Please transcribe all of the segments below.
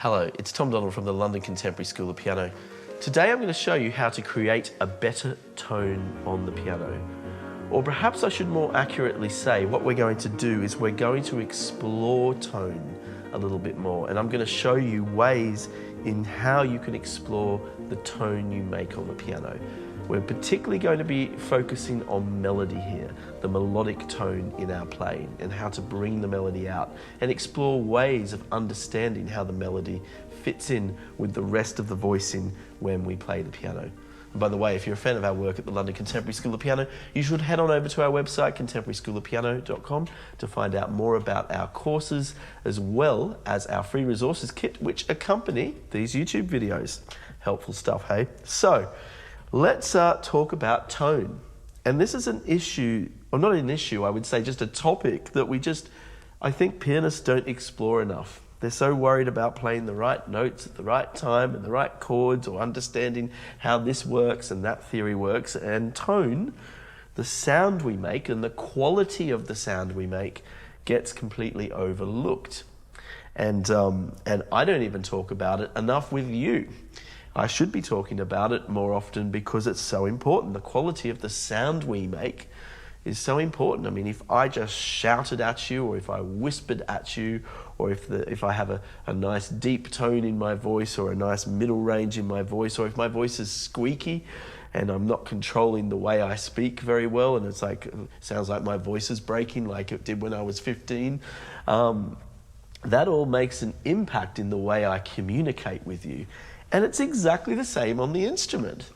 Hello, it's Tom Donald from the London Contemporary School of Piano. Today I'm going to show you how to create a better tone on the piano. Or perhaps I should more accurately say what we're going to do is we're going to explore tone a little bit more, and I'm going to show you ways in how you can explore the tone you make on the piano. We're particularly going to be focusing on melody here, the melodic tone in our playing, and how to bring the melody out and explore ways of understanding how the melody fits in with the rest of the voicing when we play the piano. And by the way, if you're a fan of our work at the London Contemporary School of Piano, you should head on over to our website, contemporaryschoolofpiano.com, to find out more about our courses as well as our free resources kit, which accompany these YouTube videos. Helpful stuff, hey? So, let's talk about tone. And this is an issue, or not an issue, I would say just a topic that I think pianists don't explore enough. They're so worried about playing the right notes at the right time and the right chords, or understanding how this works and that theory works. And tone, the sound we make and the quality of the sound we make, gets completely overlooked. And I don't even talk about it enough with you. I should be talking about it more often because it's so important. The quality of the sound we make is so important. I mean, if I just shouted at you, or if I whispered at you, or if I have a nice deep tone in my voice, or a nice middle range in my voice, or if my voice is squeaky and I'm not controlling the way I speak very well, and it's like, sounds like my voice is breaking like it did when I was 15, that all makes an impact in the way I communicate with you. And it's exactly the same on the instrument.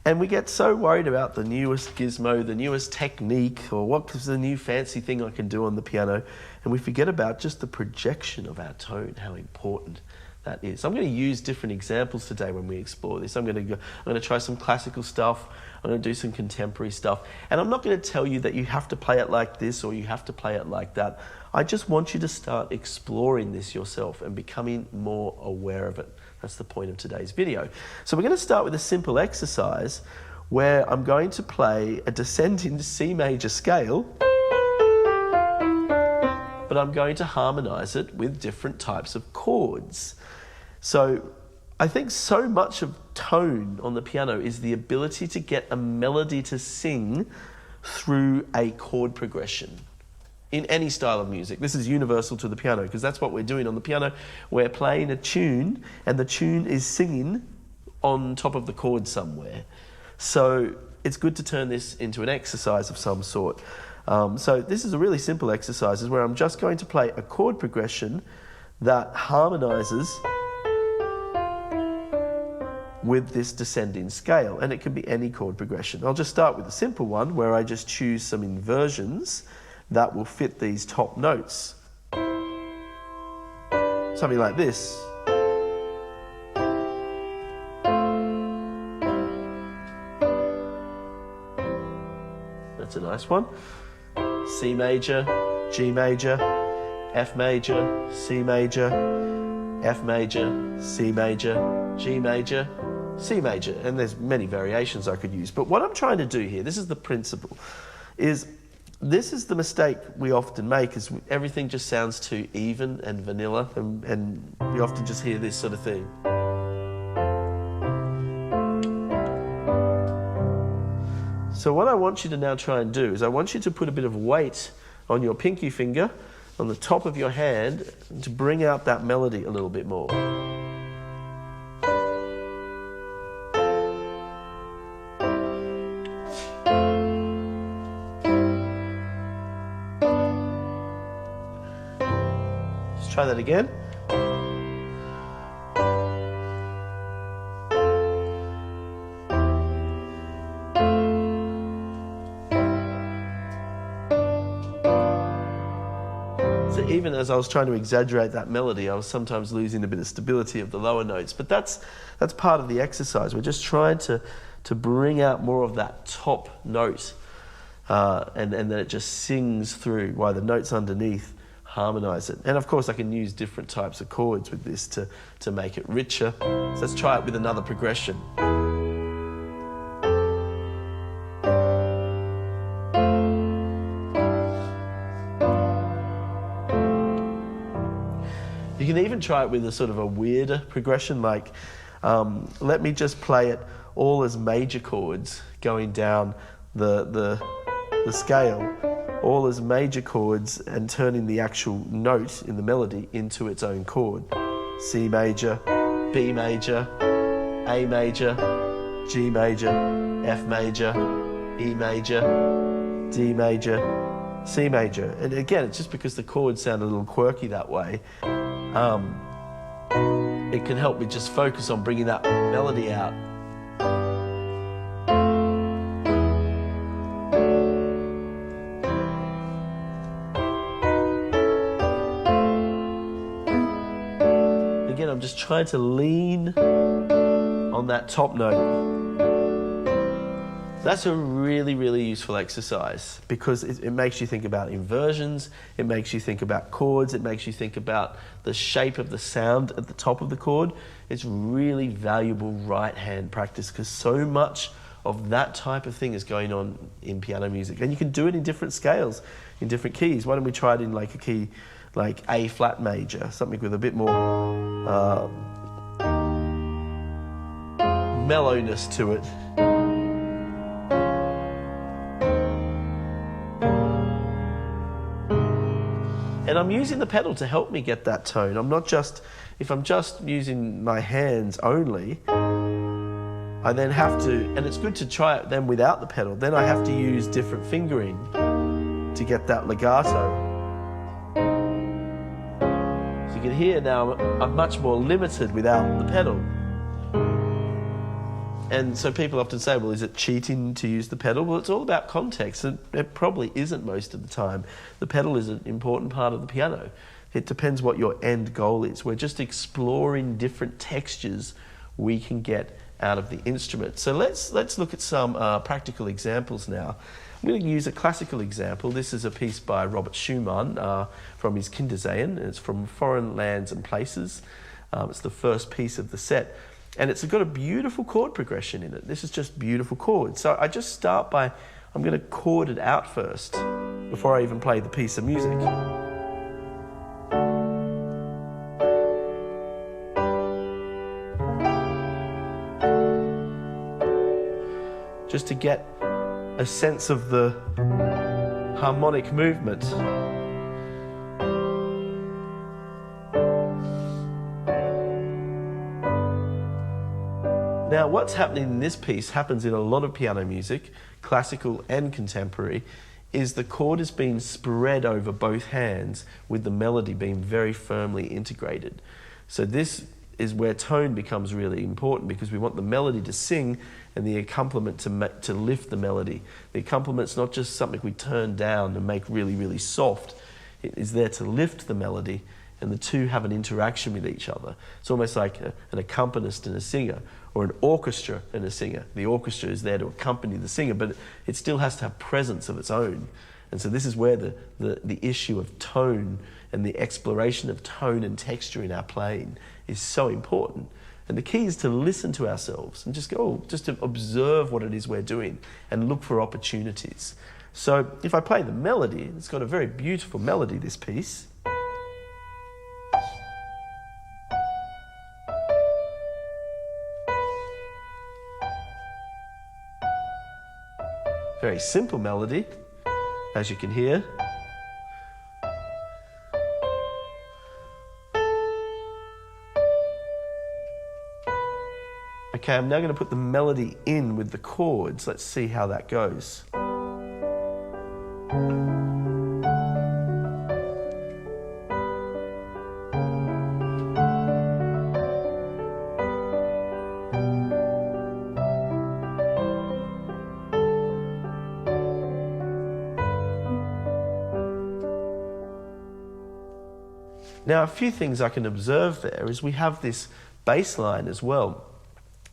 And we get so worried about the newest gizmo, the newest technique, or what's the new fancy thing I can do on the piano, and we forget about just the projection of our tone, how important that is. I'm going to use different examples today when we explore this. I'm going to try some classical stuff, I'm going to do some contemporary stuff, and I'm not going to tell you that you have to play it like this or you have to play it like that. I just want you to start exploring this yourself and becoming more aware of it. That's the point of today's video. So we're going to start with a simple exercise where I'm going to play a descending C major scale, but I'm going to harmonize it with different types of chords. So I think so much of tone on the piano is the ability to get a melody to sing through a chord progression. In any style of music. This is universal to the piano because that's what we're doing on the piano. We're playing a tune and the tune is singing on top of the chord somewhere. So it's good to turn this into an exercise of some sort. So this is a really simple exercise where I'm just going to play a chord progression that harmonizes with this descending scale, and it can be any chord progression. I'll just start with a simple one where I just choose some inversions that will fit these top notes. Something like this. That's a nice one. C major, G major, F major, C major, F major, C major, G major, C major. And there's many variations I could use. But what I'm trying to do here, this is the principle, this is the mistake we often make, is everything just sounds too even and vanilla, and we often just hear this sort of thing. So what I want you to now try and do is I want you to put a bit of weight on your pinky finger, on the top of your hand, to bring out that melody a little bit more. Try that again. So even as I was trying to exaggerate that melody, I was sometimes losing a bit of stability of the lower notes. But that's part of the exercise. We're just trying to bring out more of that top note, and then it just sings through while the notes underneath harmonize it. And of course I can use different types of chords with this to make it richer. So let's try it with another progression. You can even even try it with a sort of a weirder progression, like let me just play it all as major chords going down the scale, all as major chords, and turning the actual note in the melody into its own chord. C major, B major, A major, G major, F major, E major, D major, C major. And again, it's just because the chords sound a little quirky that way. It can help me just focus on bringing that melody out. Again, I'm just trying to lean on that top note. That's a really, really useful exercise because it makes you think about inversions, it makes you think about chords, it makes you think about the shape of the sound at the top of the chord. It's really valuable right-hand practice because so much of that type of thing is going on in piano music. And you can do it in different scales, in different keys. Why don't we try it in like a key like A flat major, something with a bit more mellowness to it. And I'm using the pedal to help me get that tone. I'm not just, if I'm just using my hands only, I then have to, and it's good to try it then without the pedal, then I have to use different fingering to get that legato. So you can hear now I'm much more limited without the pedal. And so people often say, well, is it cheating to use the pedal? Well, it's all about context, and it probably isn't most of the time. The pedal is an important part of the piano. It depends what your end goal is. We're just exploring different textures we can get out of the instrument. So let's look at some practical examples now. I'm going to use a classical example. This is a piece by Robert Schumann from his Kindersehen. It's from Foreign Lands and Places. It's the first piece of the set. And it's got a beautiful chord progression in it. This is just beautiful chords. So I just start by, I'm going to chord it out first before I even play the piece of music. Just to get a sense of the harmonic movement. Now, what's happening in this piece happens in a lot of piano music, classical and contemporary, is the chord is being spread over both hands with the melody being very firmly integrated. So this is where tone becomes really important because we want the melody to sing and the accompaniment to lift the melody. The accompaniment not just something we turn down and make really, really soft. It is there to lift the melody, and the two have an interaction with each other. It's almost like an accompanist and a singer, or an orchestra and a singer. The orchestra is there to accompany the singer, but it still has to have presence of its own. And so this is where the issue of tone and the exploration of tone and texture in our playing is so important. And the key is to listen to ourselves and just to observe what it is we're doing and look for opportunities. So if I play the melody, it's got a very beautiful melody, this piece. Very simple melody, as you can hear. Okay, I'm now going to put the melody in with the chords. Let's see how that goes. Now, a few things I can observe there is we have this bass line as well.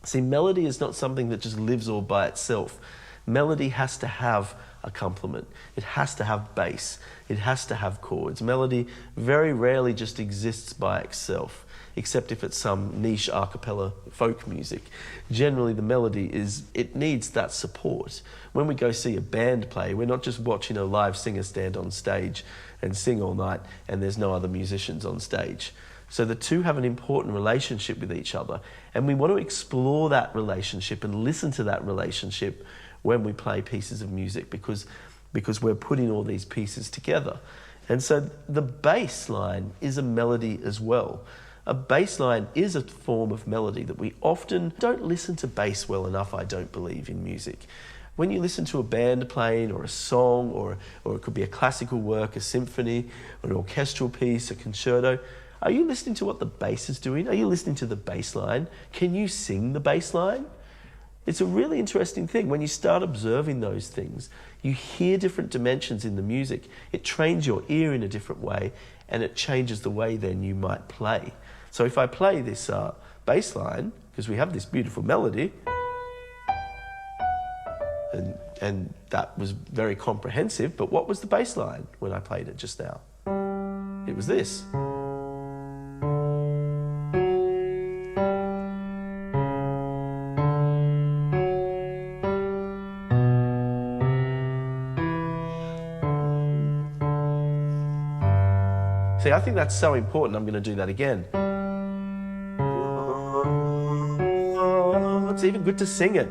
See, melody is not something that just lives all by itself. Melody has to have a complement. It has to have bass. It has to have chords. Melody very rarely just exists by itself, except if it's some niche a cappella folk music. Generally, the melody it needs that support. When we go see a band play, we're not just watching a live singer stand on stage and sing all night and there's no other musicians on stage. So the two have an important relationship with each other, and we want to explore that relationship and listen to that relationship when we play pieces of music, because we're putting all these pieces together. And so the bass line is a melody as well. A bass line is a form of melody that we often don't listen to bass well enough, I don't believe, in music. When you listen to a band playing, or a song, or it could be a classical work, a symphony, or an orchestral piece, a concerto, are you listening to what the bass is doing? Are you listening to the bass line? Can you sing the bass line? It's a really interesting thing. When you start observing those things, you hear different dimensions in the music. It trains your ear in a different way, and it changes the way then you might play. So if I play this bass line, because we have this beautiful melody, and that was very comprehensive, but what was the bass line when I played it just now? It was this. See, I think that's so important. I'm going to do that again. It's even good to sing it.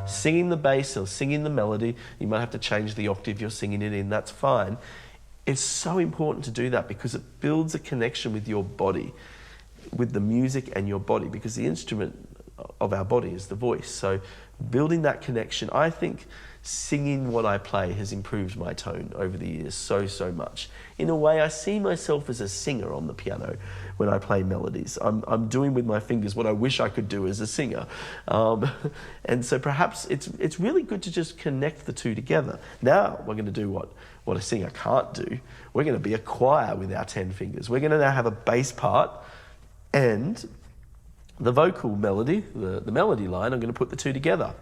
Singing the bass or singing the melody, you might have to change the octave you're singing it in, that's fine. It's so important to do that because it builds a connection with your body, with the music and your body, because the instrument of our body is the voice. So building that connection, I think singing what I play has improved my tone over the years so much. In a way, I see myself as a singer on the piano when I play melodies. I'm doing with my fingers what I wish I could do as a singer. And so perhaps it's really good to just connect the two together. Now we're going to do what a singer can't do. We're going to be a choir with our 10 fingers. We're going to now have a bass part and the vocal melody, the melody line. I'm going to put the two together.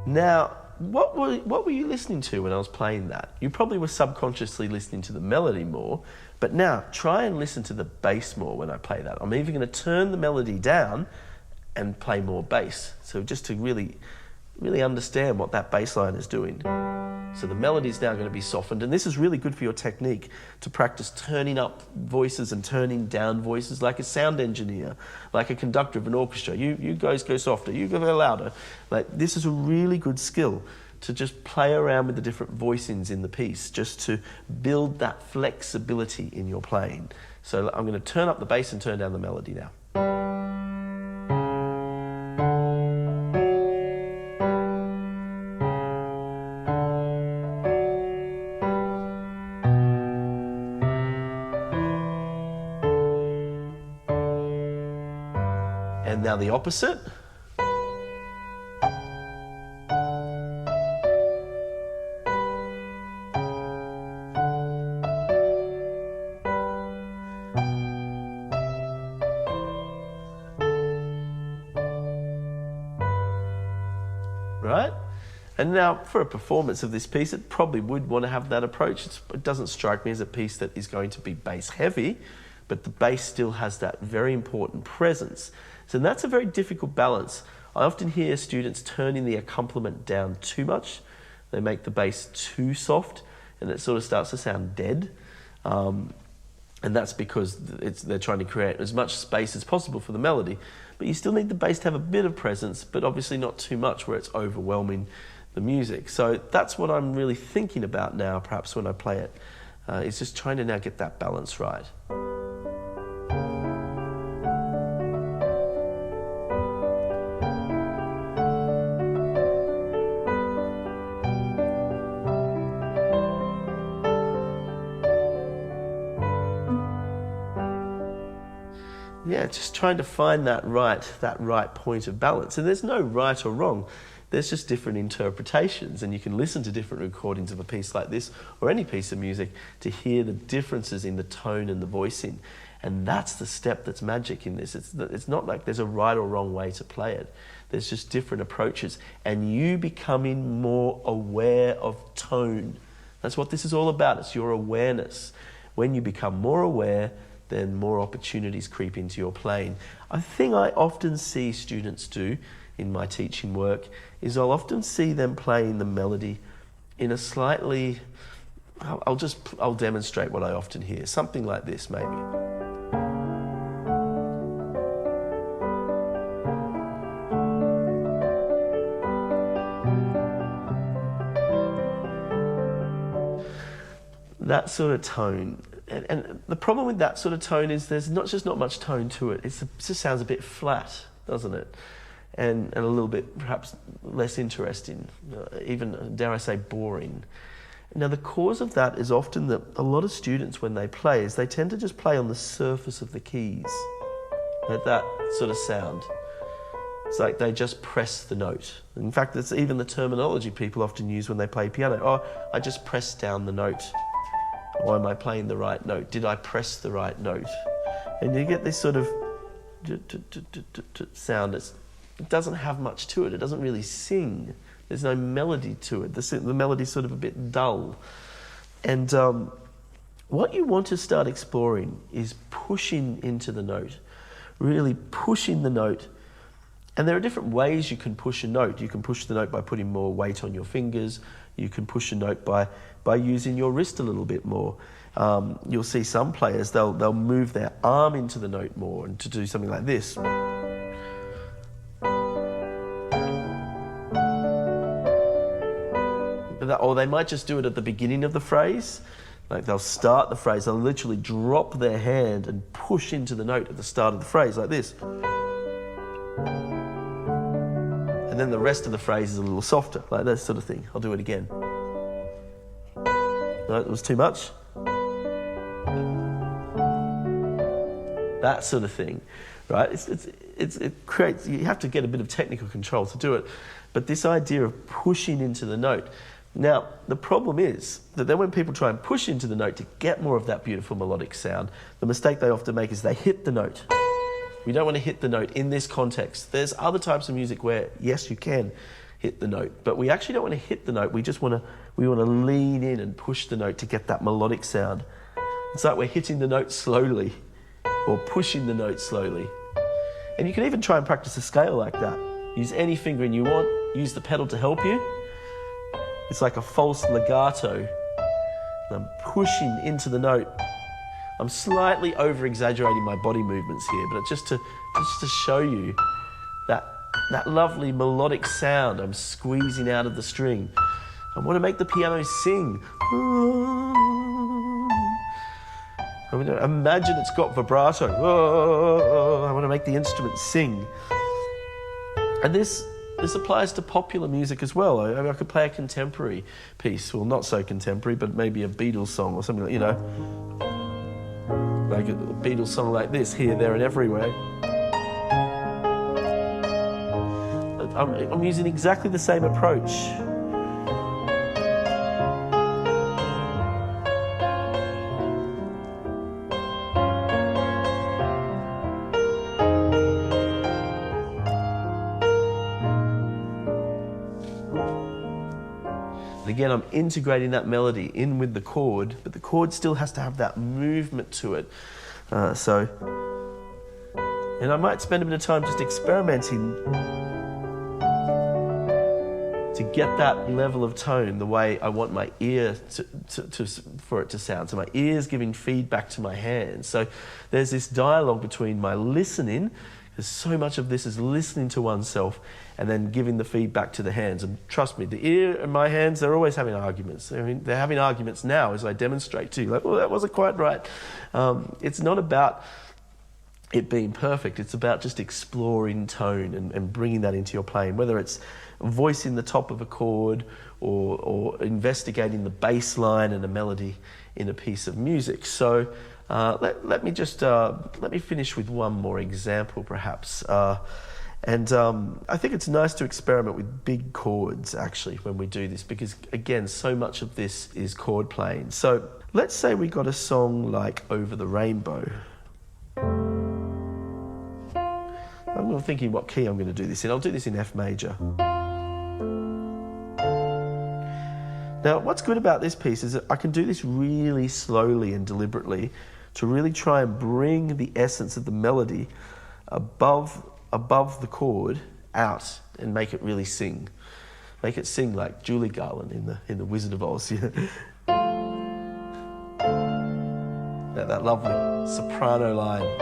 Now, what were you listening to when I was playing that? You probably were subconsciously listening to the melody more, but now try and listen to the bass more when I play that. I'm even going to turn the melody down and play more bass. So just to really understand what that bass line is doing. So the melody is now going to be softened, and this is really good for your technique to practice turning up voices and turning down voices like a sound engineer, like a conductor of an orchestra. You guys go softer, you go louder. Like, this is a really good skill to just play around with the different voicings in the piece, just to build that flexibility in your playing. So I'm going to turn up the bass and turn down the melody now. And now the opposite. Right? And now for a performance of this piece, it probably would want to have that approach. It doesn't strike me as a piece that is going to be bass heavy, but the bass still has that very important presence. So that's a very difficult balance. I often hear students turning the accompaniment down too much. They make the bass too soft, and it sort of starts to sound dead. And that's because they're trying to create as much space as possible for the melody. But you still need the bass to have a bit of presence, but obviously not too much where it's overwhelming the music. So that's what I'm really thinking about now, perhaps when I play it. It's just trying to now get that balance right. Yeah, just trying to find that right point of balance. And there's no right or wrong. There's just different interpretations, and you can listen to different recordings of a piece like this or any piece of music to hear the differences in the tone and the voicing. And that's the step that's magic in this. It's not like there's a right or wrong way to play it. There's just different approaches, and you becoming more aware of tone. That's what this is all about. It's your awareness. When you become more aware, then more opportunities creep into your playing. A thing I often see students do in my teaching work is I'll often see them playing the melody in a slightly, I'll demonstrate what I often hear. Something like this, maybe. That sort of tone. And the problem with that sort of tone is there's not much tone to it. It just sounds a bit flat, doesn't it? And a little bit perhaps less interesting, even dare I say boring. Now the cause of that is often that a lot of students when they play is they tend to just play on the surface of the keys, like that sort of sound. It's like they just press the note. In fact, that's even the terminology people often use when they play piano. Oh, I just pressed down the note. Or am I playing the right note? Did I press the right note? And you get this sort of sound. It doesn't have much to it. It doesn't really sing. There's no melody to it. The melody's sort of a bit dull. And what you want to start exploring is pushing into the note, really pushing the note. And there are different ways you can push a note. You can push the note by putting more weight on your fingers. You can push a note by using your wrist a little bit more. You'll see some players, they'll move their arm into the note more and to do something like this. Or they might just do it at the beginning of the phrase. Like they'll start the phrase, they'll literally drop their hand and push into the note at the start of the phrase like this. And then the rest of the phrase is a little softer, like that sort of thing. I'll do it again. No, it was too much. That sort of thing, right? It creates, you have to get a bit of technical control to do it. But this idea of pushing into the note. Now, the problem is that then when people try and push into the note to get more of that beautiful melodic sound, the mistake they often make is they hit the note. We don't want to hit the note in this context. There's other types of music where, yes, you can hit the note, but we actually don't want to hit the note. We want to lean in and push the note to get that melodic sound. It's like we're hitting the note slowly or pushing the note slowly. And you can even try and practice a scale like that. Use any fingering you want. Use the pedal to help you. It's like a false legato. And I'm pushing into the note. I'm slightly over-exaggerating my body movements here, but it's just to show you that lovely melodic sound I'm squeezing out of the string. I want to make the piano sing. I mean, imagine it's got vibrato. I want to make the instrument sing. And this applies to popular music as well. I could play a contemporary piece, well, not so contemporary, but maybe a Beatles song or something like, like a Beatles song like this, Here, There and Everywhere. I'm using exactly the same approach. Again, I'm integrating that melody in with the chord, but the chord still has to have that movement to it. And I might spend a bit of time just experimenting to get that level of tone the way I want my ear for it to sound. So my ear's giving feedback to my hands. So there's this dialogue between my listening, because so much of this is listening to oneself and then giving the feedback to the hands. And trust me, the ear and my hands, they're always having arguments. I mean, they're having arguments now as I demonstrate too. Like, well, that wasn't quite right. It's not about it being perfect. It's about just exploring tone and bringing that into your playing, whether it's voicing the top of a chord or investigating the bass line and a melody in a piece of music. So let me finish with one more example, perhaps. I think it's nice to experiment with big chords, actually, when we do this, because, again, so much of this is chord playing. So let's say we got a song like Over the Rainbow. I'm I'm thinking what key I'm going to do this in. I'll do this in F major. Now, what's good about this piece is that I can do this really slowly and deliberately to really try and bring the essence of the melody above the chord out and make it really sing. Make it sing like Julie Garland in the Wizard of Oz. That lovely soprano line.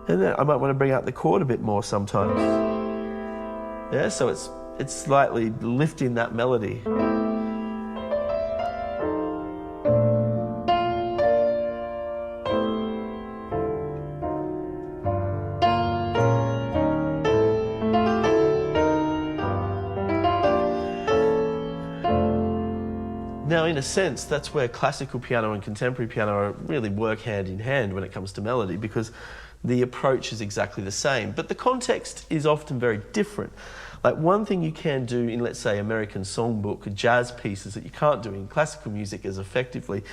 And then I might want to bring out the chord a bit more sometimes. Yeah, so it's slightly lifting that melody. Now, in a sense, that's where classical piano and contemporary piano really work hand in hand when it comes to melody, because the approach is exactly the same, but the context is often very different. Like one thing you can do in, let's say, American songbook, jazz pieces that you can't do in classical music as effectively,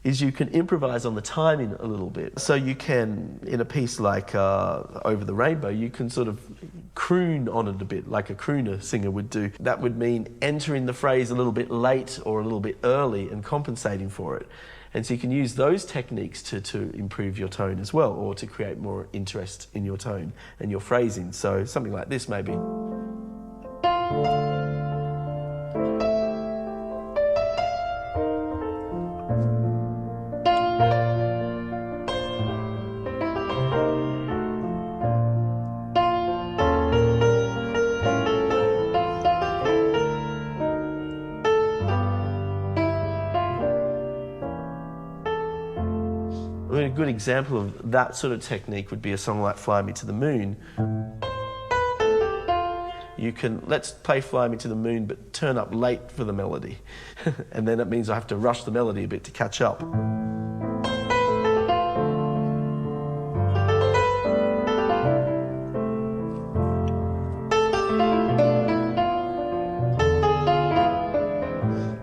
is you can improvise on the timing a little bit. So you can, in a piece like Over the Rainbow, you can sort of croon on it a bit, like a crooner singer would do. That would mean entering the phrase a little bit late or a little bit early and compensating for it. And so you can use those techniques to improve your tone as well, or to create more interest in your tone and your phrasing. So something like this maybe. A good example of that sort of technique would be a song like Fly Me to the Moon. You can, let's play Fly Me to the Moon, but turn up late for the melody. And then it means I have to rush the melody a bit to catch up.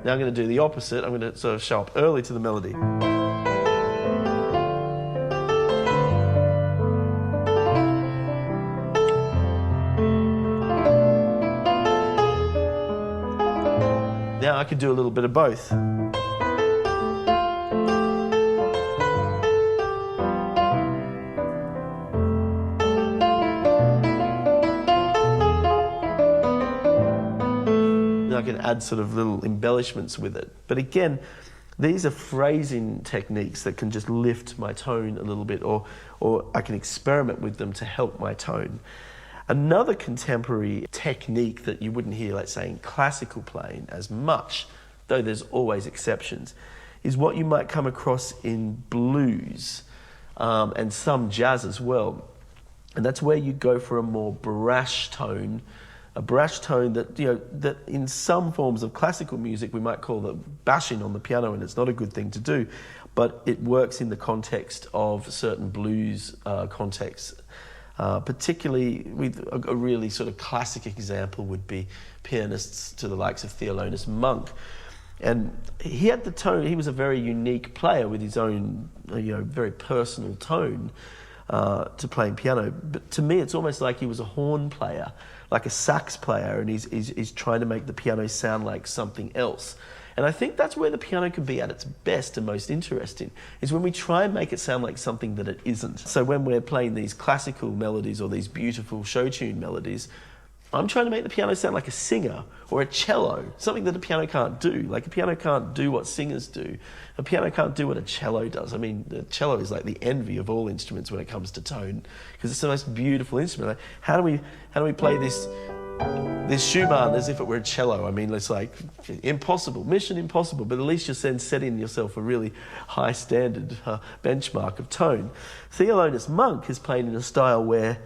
Now I'm going to do the opposite. I'm going to sort of show up early to the melody. Now I could do a little bit of both. Now I can add sort of little embellishments with it. But again, these are phrasing techniques that can just lift my tone a little bit, or I can experiment with them to help my tone. Another contemporary technique that you wouldn't hear, let's say, in classical playing as much, though there's always exceptions, is what you might come across in blues and some jazz as well. And that's where you go for a more brash tone, a brash tone that, that in some forms of classical music we might call the bashing on the piano, and it's not a good thing to do, but it works in the context of certain blues contexts. Particularly with a really sort of classic example would be pianists to the likes of Thelonious Monk. And he had the tone, he was a very unique player with his own, very personal tone to playing piano. But to me, it's almost like he was a horn player, like a sax player, and he's trying to make the piano sound like something else. And I think that's where the piano can be at its best and most interesting, is when we try and make it sound like something that it isn't. So when we're playing these classical melodies or these beautiful show tune melodies, I'm trying to make the piano sound like a singer or a cello, something that a piano can't do. Like a piano can't do what singers do. A piano can't do what a cello does. I mean, the cello is like the envy of all instruments when it comes to tone, because it's the most beautiful instrument. Like, how do we play this Schumann as if it were a cello? I mean, it's like impossible, mission impossible, but at least you're then setting yourself a really high standard benchmark of tone. Thelonious Monk is playing in a style where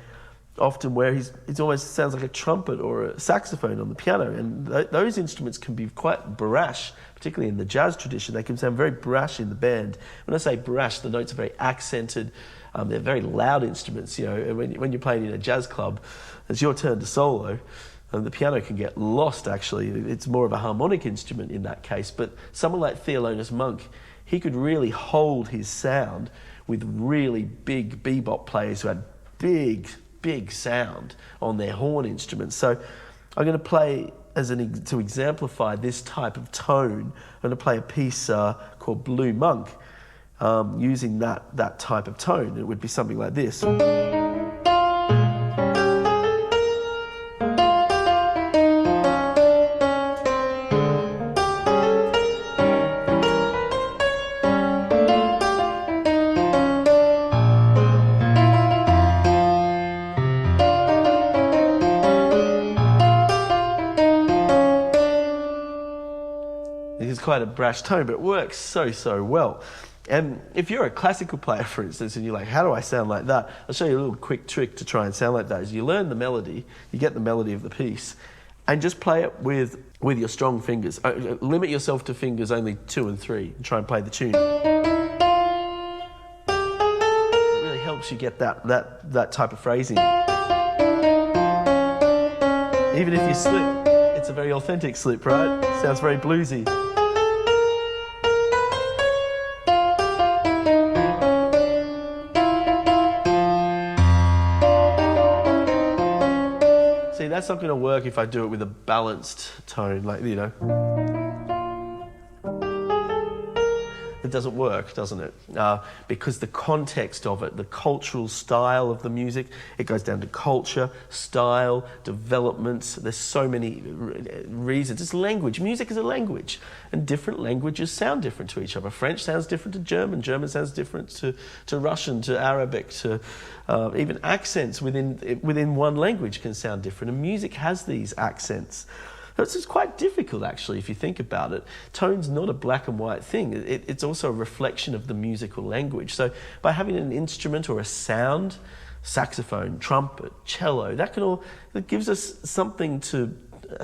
often where it almost sounds like a trumpet or a saxophone on the piano, and those instruments can be quite brash, particularly in the jazz tradition. They can sound very brash in the band. When I say brash, the notes are very accented. They're very loud instruments. You know, when you're playing in a jazz club, it's your turn to solo, and the piano can get lost. Actually, it's more of a harmonic instrument in that case. But someone like Thelonious Monk, he could really hold his sound with really big bebop players who had big sound on their horn instruments. So I'm going to play, to exemplify this type of tone, I'm going to play a piece called Blue Monk, using that type of tone. It would be something like this. It's quite a brash tone, but it works so well. And if you're a classical player, for instance, and you're like, how do I sound like that? I'll show you a little quick trick to try and sound like that. Is you learn the melody, you get the melody of the piece, and just play it with your strong fingers. Limit yourself to fingers only 2 and 3, and try and play the tune. It really helps you get that type of phrasing. Even if you slip, it's a very authentic slip, right? Sounds very bluesy. See, that's not going to work if I do it with a balanced tone, like, you know. It doesn't work, doesn't it? Because the context of it, the cultural style of the music, it goes down to culture, style, developments. There's so many reasons. It's language. Music is a language, and different languages sound different to each other. French sounds different to German. German sounds different to Russian, to Arabic, to even accents within one language can sound different. And music has these accents. It's quite difficult, actually, if you think about it. Tone's not a black and white thing. It's also a reflection of the musical language. So by having an instrument or a sound, saxophone, trumpet, cello, that gives us a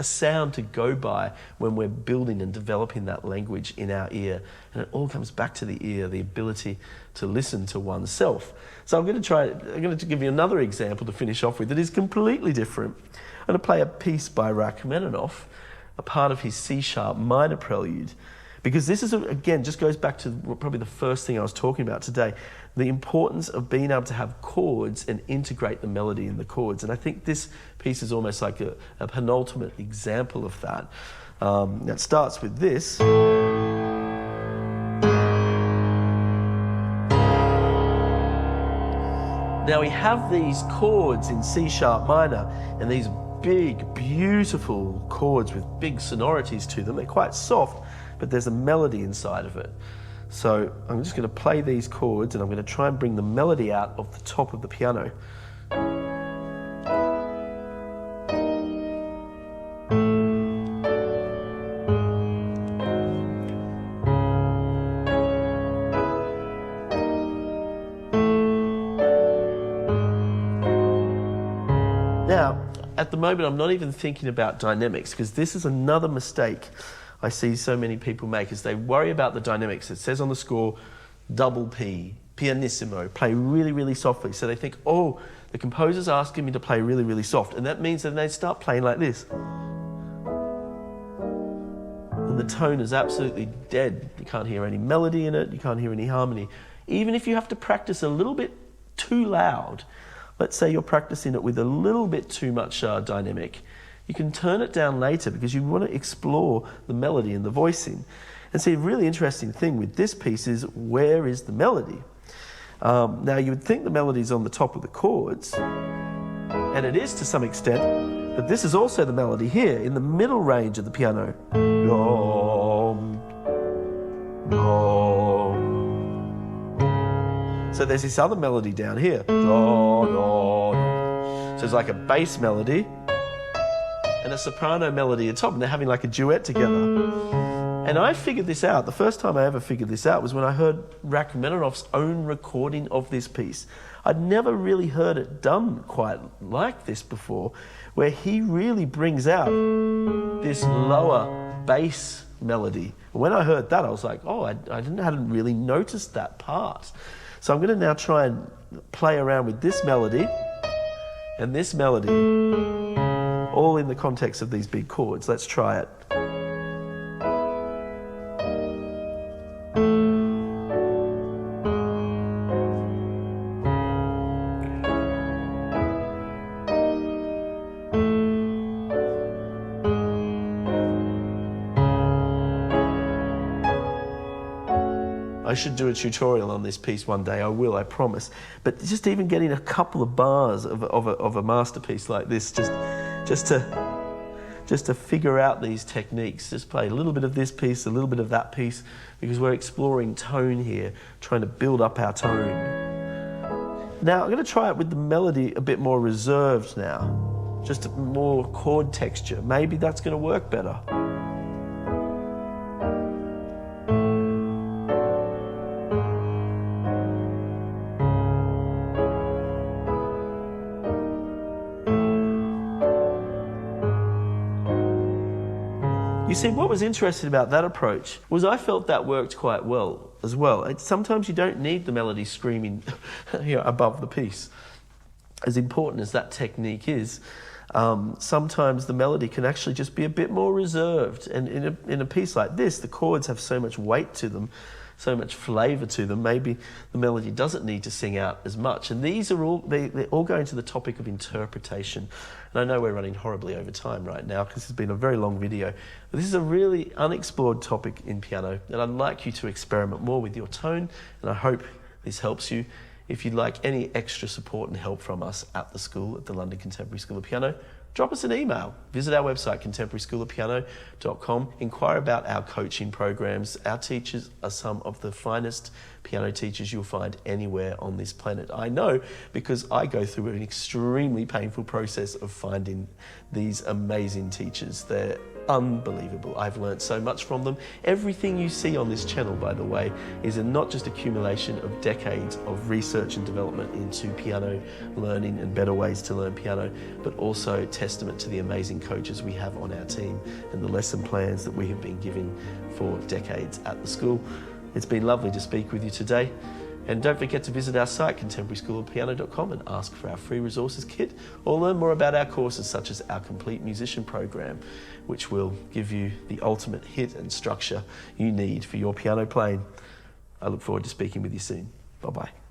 sound to go by when we're building and developing that language in our ear. And it all comes back to the ear, the ability to listen to oneself. So I'm going to give you another example to finish off with that is completely different. I'm going to play a piece by Rachmaninoff, a part of his C-sharp minor prelude, because this is, again, just goes back to probably the first thing I was talking about today, the importance of being able to have chords and integrate the melody in the chords. And I think this piece is almost like a penultimate example of that. It starts with this. Now we have these chords in C-sharp minor, and these big, beautiful chords with big sonorities to them. They're quite soft, but there's a melody inside of it. So I'm just going to play these chords, and I'm going to try and bring the melody out of the top of the piano. Now, at the moment, I'm not even thinking about dynamics, because this is another mistake I see so many people make, is they worry about the dynamics. It says on the score, double P, pianissimo, play really, really softly. So they think, oh, the composer's asking me to play really, really soft. And that means that they start playing like this. And the tone is absolutely dead. You can't hear any melody in it. You can't hear any harmony. Even if you have to practice a little bit too loud, let's say you're practicing it with a little bit too much dynamic, you can turn it down later because you want to explore the melody and the voicing. And see, a really interesting thing with this piece is, where is the melody? Now, you would think the melody's on the top of the chords, and it is to some extent, but this is also the melody here in the middle range of the piano. So there's this other melody down here. So it's like a bass melody and a soprano melody at top, and they're having like a duet together. And I figured this out. The first time I ever figured this out was when I heard Rachmaninoff's own recording of this piece. I'd never really heard it done quite like this before, where he really brings out this lower bass melody. When I heard that, I was like, oh, hadn't really noticed that part. So I'm going to now try and play around with this melody and this melody, all in the context of these big chords. Let's try it. I should do a tutorial on this piece one day. I will, I promise. But just even getting a couple of bars of a masterpiece like this, just to figure out these techniques. Just play a little bit of this piece, a little bit of that piece, because we're exploring tone here, trying to build up our tone. Now I'm going to try it with the melody a bit more reserved now, just more chord texture. Maybe that's going to work better. You see, what was interesting about that approach was I felt that worked quite well as well. Sometimes you don't need the melody screaming above the piece. As important as that technique is, sometimes the melody can actually just be a bit more reserved. And in a piece like this, the chords have so much weight to them, so much flavour to them, maybe the melody doesn't need to sing out as much. And these are all, they're all going to the topic of interpretation. And I know we're running horribly over time right now because it's been a very long video. But this is a really unexplored topic in piano, and I'd like you to experiment more with your tone, and I hope this helps you. If you'd like any extra support and help from us at the school, at the London Contemporary School of Piano, drop us an email. Visit our website, contemporaryschoolofpiano.com. Inquire about our coaching programs. Our teachers are some of the finest piano teachers you'll find anywhere on this planet. I know because I go through an extremely painful process of finding these amazing teachers. They're unbelievable. I've learned so much from them. Everything you see on this channel, by the way, is not just accumulation of decades of research and development into piano learning and better ways to learn piano, but also testament to the amazing coaches we have on our team and the lesson plans that we have been given for decades at the school. It's been lovely to speak with you today. And don't forget to visit our site, contemporaryschoolofpiano.com, and ask for our free resources kit, or learn more about our courses such as our complete musician program, which will give you the ultimate hit and structure you need for your piano playing. I look forward to speaking with you soon. Bye-bye.